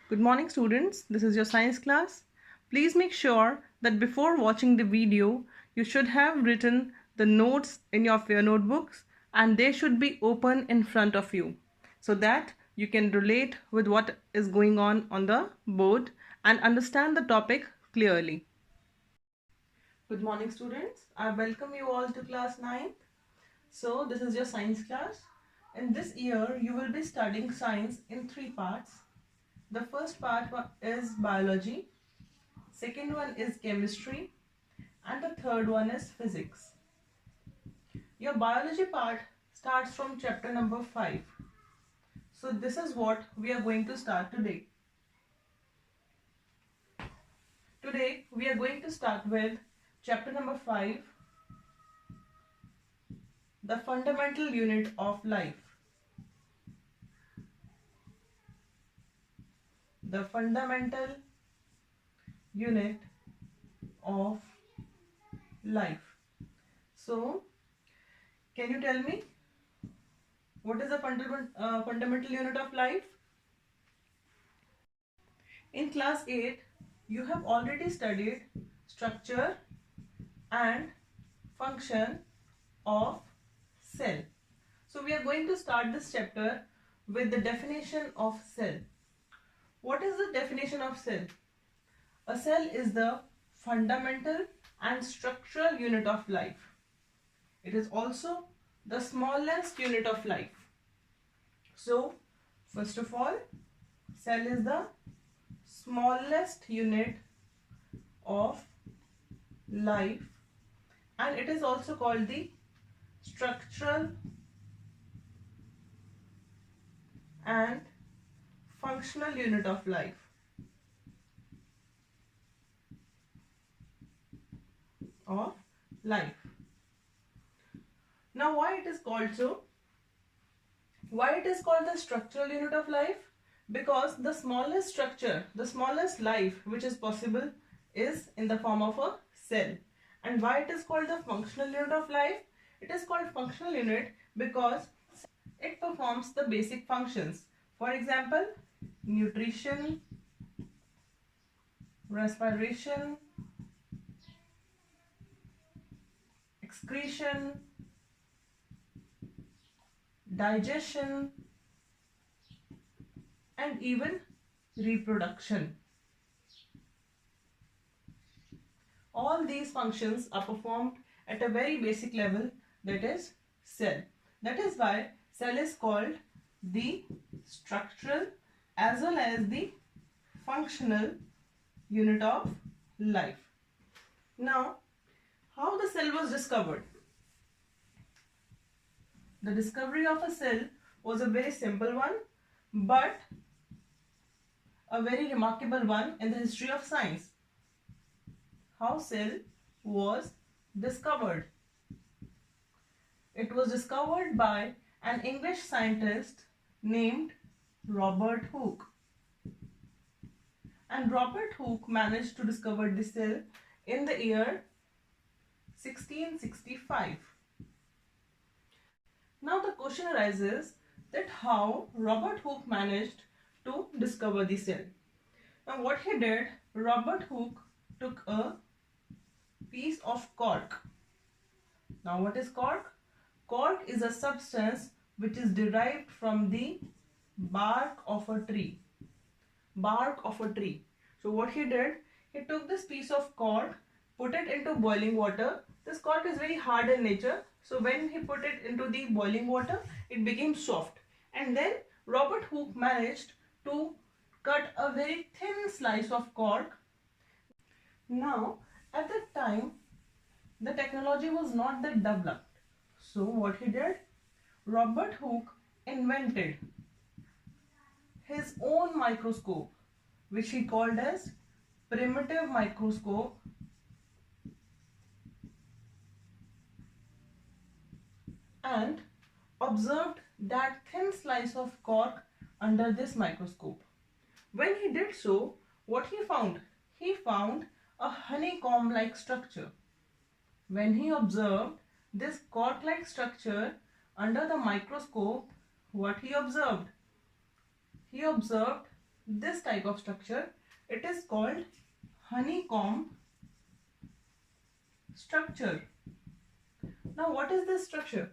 Good morning students, this is your science class. Please make sure that before watching the video, you should have written the notes in your notebooks and they should be open in front of you so that you can relate with what is going on the board and understand the topic clearly. Good morning students, I welcome you all to class 9th. So this is your science class. In this year, you will be studying science in 3 parts. The first part is biology, second one is chemistry, and the third one is physics. Your biology part starts from chapter number 5. So this is what we are going to start today. Today we are going to start with chapter number 5, the fundamental unit of life. The fundamental unit of life. So, can you tell me what is the fundamental unit of life? In class 8, you have already studied structure and function of cell. So, we are going to start this chapter with the definition of cell. What is the definition of cell? A cell is the fundamental and structural unit of life. It is also the smallest unit of life. So, first of all, cell is the smallest unit of life and it is also called the structural and functional unit of life. Now why it is called so? Why it is called the structural unit of life? Because the smallest structure, the smallest life which is possible is in the form of a cell. And why it is called the functional unit of life? It is called functional unit because it performs the basic functions. For example, nutrition, respiration, excretion, digestion, and even reproduction. All these functions are performed at a very basic level, that is cell. That is why cell is called the structural as well as the functional unit of life. Now, how the cell was discovered? The discovery of a cell was a very simple one, but a very remarkable one in the history of science. How cell was discovered? It was discovered by an English scientist named Robert Hooke. And Robert Hooke managed to discover the cell in the year 1665. Now the question arises that how Robert Hooke managed to discover the cell. Now what he did, Robert Hooke took a piece of cork. Now what is cork? Cork is a substance which is derived from the bark of a tree. Bark of a tree. So what he did, he took this piece of cork, put it into boiling water. This cork is very hard in nature. So when he put it into the boiling water, it became soft. And then Robert Hooke managed to cut a very thin slice of cork. Now, at that time, the technology was not that developed. So what he did, Robert Hooke invented his own microscope, which he called as primitive microscope, and observed that thin slice of cork under this microscope. When he did so, what he found? He found a honeycomb-like structure. When he observed this cork-like structure under the microscope, what he observed? He observed this type of structure. It is called honeycomb structure. Now what is this structure?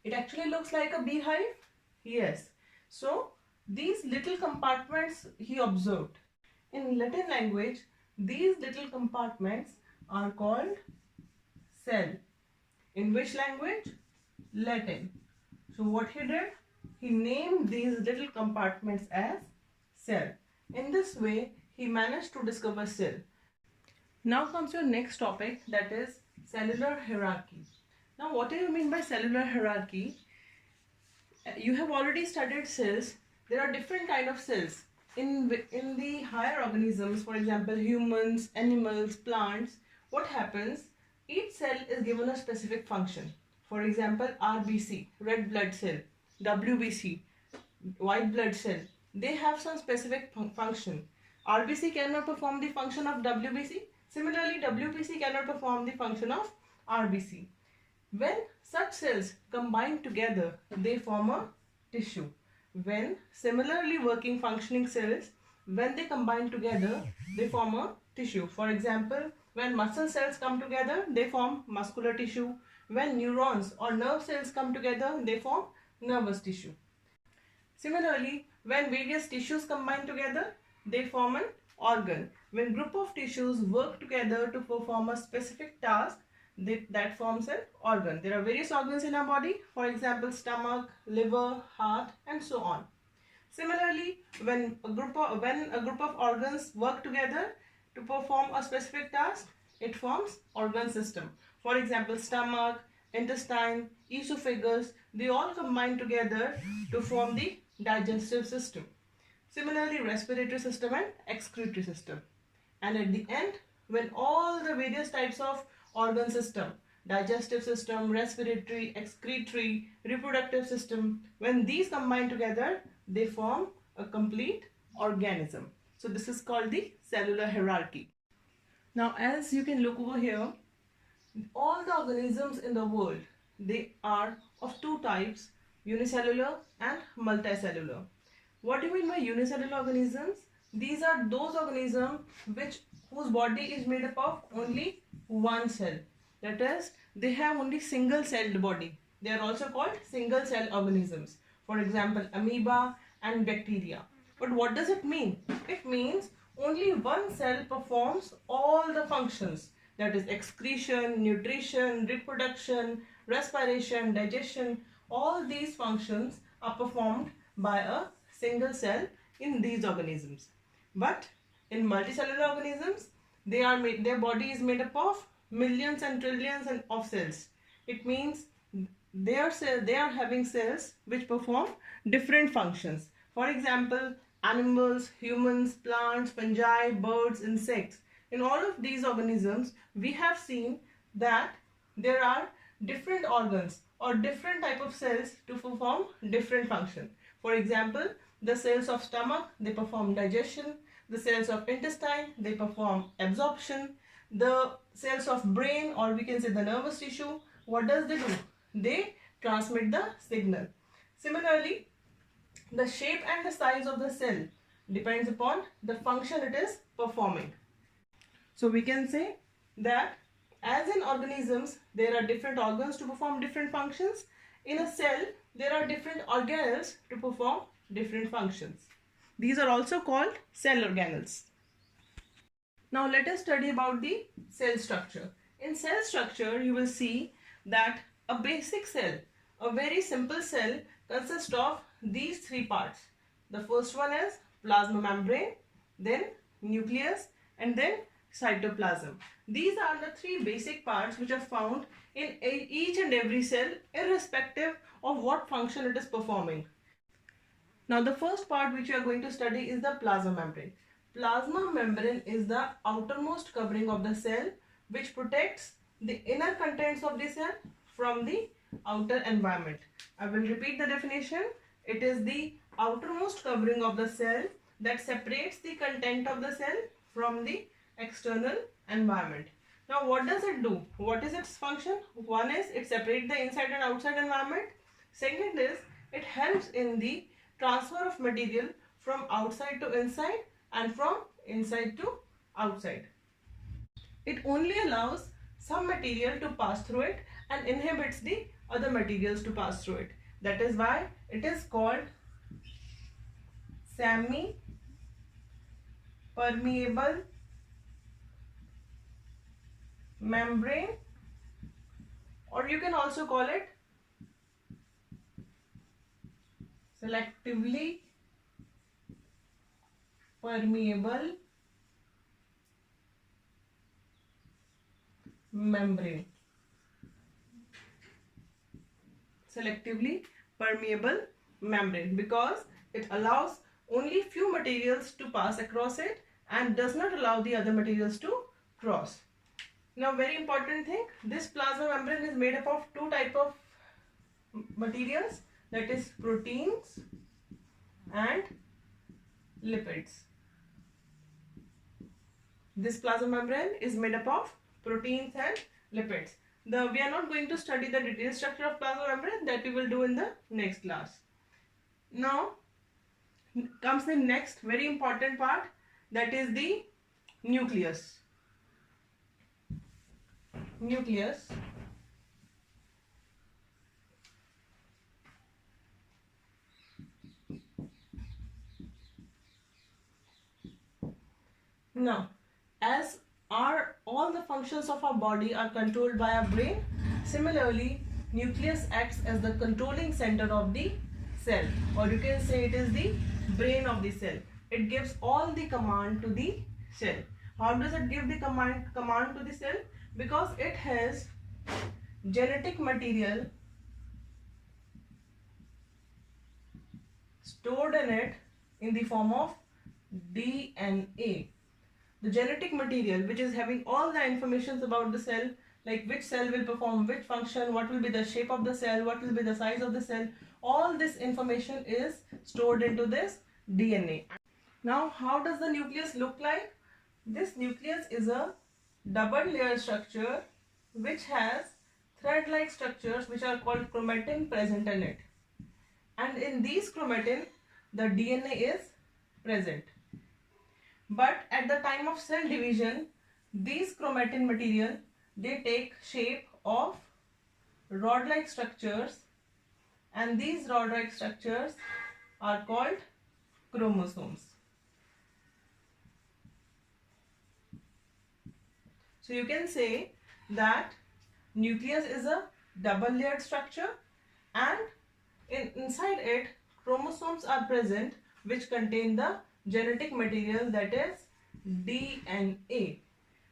It actually looks like a beehive. Yes. So these little compartments he observed. In Latin language, these little compartments are called cell. In which language? Latin. So what he did? He named these little compartments as cell. In this way, he managed to discover cell. Now comes your next topic, that is cellular hierarchy. Now what do you mean by cellular hierarchy? You have already studied cells. There are different kind of cells. In the higher organisms, for example, humans, animals, plants, what happens? Each cell is given a specific function. For example, RBC, red blood cell, WBC, white blood cell. They have some specific function. RBC cannot perform the function of WBC. Similarly, WBC cannot perform the function of RBC. When such cells combine together, they form a tissue. When similarly working functioning cells, when they combine together, they form a tissue. For example, when muscle cells come together, they form muscular tissue. When neurons or nerve cells come together, they form nervous tissue. Similarly, when various tissues combine together, they form an organ. When group of tissues work together to perform a specific task, that forms an organ. There are various organs in our body, for example, stomach, liver, heart, and so on. Similarly, when a group of organs work together to perform a specific task, it forms organ system. For example, stomach, intestine, esophagus, they all combine together to form the digestive system. Similarly, respiratory system and excretory system. And at the end, when all the various types of organ system, digestive system, respiratory, excretory, reproductive system, when these combine together, they form a complete organism. So this is called the cellular hierarchy. Now as you can look over here, all the organisms in the world, they are of two types, unicellular and multicellular. What do you mean by unicellular organisms? These are those organisms whose body is made up of only one cell. That is, they have only single-celled body. They are also called single-cell organisms. For example, amoeba and bacteria. But what does it mean? It means only one cell performs all the functions. That is excretion, nutrition, reproduction, respiration, digestion. All these functions are performed by a single cell in these organisms. But in multicellular organisms, their body is made up of millions and trillions of cells. It means they are having cells which perform different functions. For example, animals, humans, plants, fungi, birds, insects. In all of these organisms, we have seen that there are different organs or different type of cells to perform different function. For example, the cells of stomach, they perform digestion. The cells of intestine, they perform absorption. The cells of brain, or we can say the nervous tissue, what does they do? They transmit the signal. Similarly, the shape and the size of the cell depends upon the function it is performing. So we can say that as in organisms, there are different organs to perform different functions. In a cell, there are different organelles to perform different functions. These are also called cell organelles. Now let us study about the cell structure. In cell structure, you will see that a basic cell, a very simple cell, consists of these three parts. The first one is plasma membrane, then nucleus, and then cytoplasm. These are the three basic parts which are found in each and every cell, irrespective of what function it is performing. Now the first part which we are going to study is the plasma membrane. Plasma membrane is the outermost covering of the cell which protects the inner contents of the cell from the outer environment. I will repeat the definition. It is the outermost covering of the cell that separates the content of the cell from the external environment. Now what does it do? What is its function? One is it separates the inside and outside environment. Second is it helps in the transfer of material from outside to inside and from inside to outside. It only allows some material to pass through it and inhibits the other materials to pass through it. That is why it is called semi-permeable membrane, or you can also call it selectively permeable membrane. Selectively permeable membrane, because it allows only few materials to pass across it and does not allow the other materials to cross. Now, very important thing, this plasma membrane is made up of two type of materials, that is proteins and lipids. This plasma membrane is made up of proteins and lipids. We are not going to study the detailed structure of plasma membrane, that we will do in the next class. Now comes the next very important part, that is the nucleus. Nucleus. Now, as all the functions of our body are controlled by our brain, similarly, nucleus acts as the controlling center of the cell, or you can say it is the brain of the cell. It gives all the command to the cell. How does it give the command to the cell? Because it has genetic material stored in it in the form of DNA. The genetic material which is having all the information about the cell, like which cell will perform which function, what will be the shape of the cell, what will be the size of the cell, all this information is stored into this DNA. Now, how does the nucleus look like? This nucleus is a double layer structure which has thread-like structures which are called chromatin present in it. And in these chromatin, the DNA is present. But at the time of cell division, these chromatin material, they take shape of rod-like structures, and these rod-like structures are called chromosomes. So you can say that nucleus is a double layered structure, and inside it chromosomes are present which contain the genetic material, that is DNA.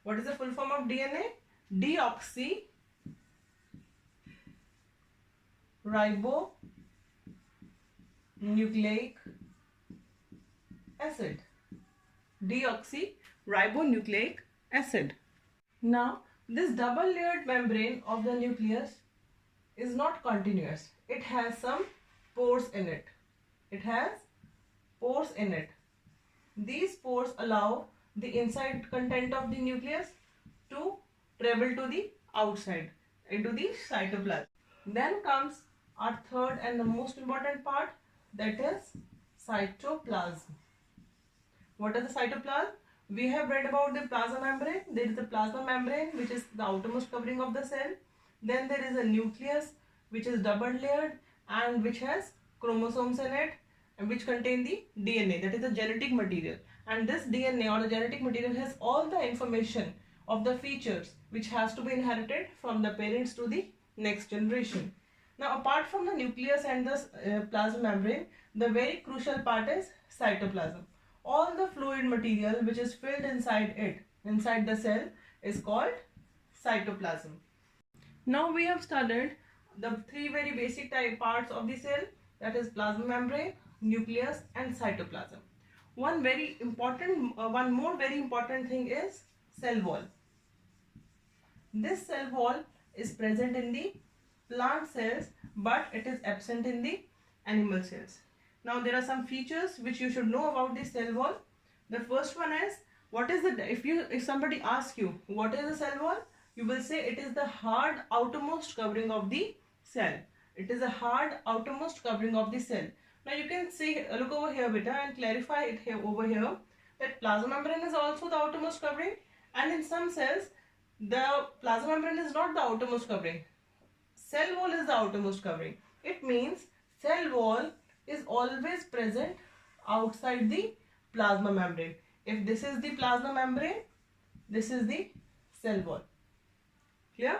What is the full form of DNA? Deoxyribonucleic acid. Deoxyribonucleic acid. Now, this double layered membrane of the nucleus is not continuous. It has some pores in it. It has pores in it. These pores allow the inside content of the nucleus to travel to the outside, into the cytoplasm. Then comes our third and the most important part, that is cytoplasm. What is the cytoplasm? We have read about the plasma membrane. There is the plasma membrane which is the outermost covering of the cell. Then there is a nucleus which is double layered and which has chromosomes in it and which contain the DNA, that is the genetic material. And this DNA or the genetic material has all the information of the features which has to be inherited from the parents to the next generation. Now, apart from the nucleus and the plasma membrane, the very crucial part is cytoplasm. All the fluid material which is filled inside it, inside the cell, is called cytoplasm. Now we have studied the three very basic type parts of the cell, that is plasma membrane, nucleus and cytoplasm. One more very important thing is cell wall. This cell wall is present in the plant cells, but it is absent in the animal cells. Now there are some features which you should know about the cell wall. The first one is, if somebody asks you what is a cell wall, you will say it is the hard outermost covering of the cell. It is a hard outermost covering of the cell. Now you can see, look over here beta and clarify it here over here, that plasma membrane is also the outermost covering, and in some cells the plasma membrane is not the outermost covering. Cell wall is the outermost covering. It means cell wall is always present outside the plasma membrane. If this is the plasma membrane, this is the cell wall. Clear?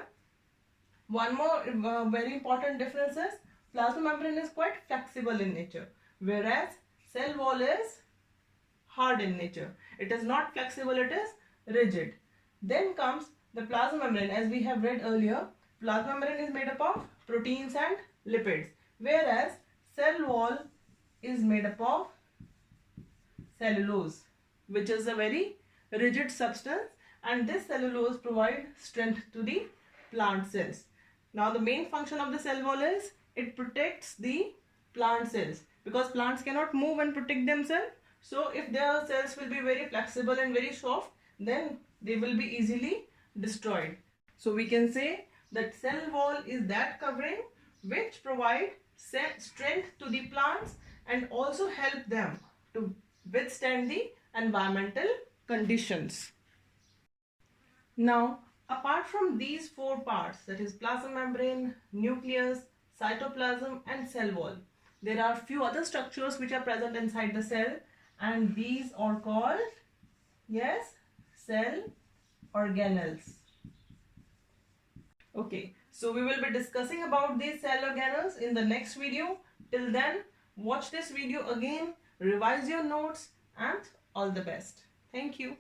One more very important difference is plasma membrane is quite flexible in nature, whereas cell wall is hard in nature. It is not flexible, it is rigid. Then comes the plasma membrane. As we have read earlier, plasma membrane is made up of proteins and lipids, whereas cell wall is made up of cellulose, which is a very rigid substance, and this cellulose provides strength to the plant cells. Now the main function of the cell wall is it protects the plant cells, because plants cannot move and protect themselves. So if their cells will be very flexible and very soft, then they will be easily destroyed. So we can say that cell wall is that covering which provide strength to the plants and also help them to withstand the environmental conditions. Now, apart from these four parts, that is plasma membrane, nucleus, cytoplasm and cell wall, there are few other structures which are present inside the cell, and these are called, yes, cell organelles. Okay, so we will be discussing about these cell organelles in the next video. Till then, watch this video again, revise your notes, and all the best. Thank you.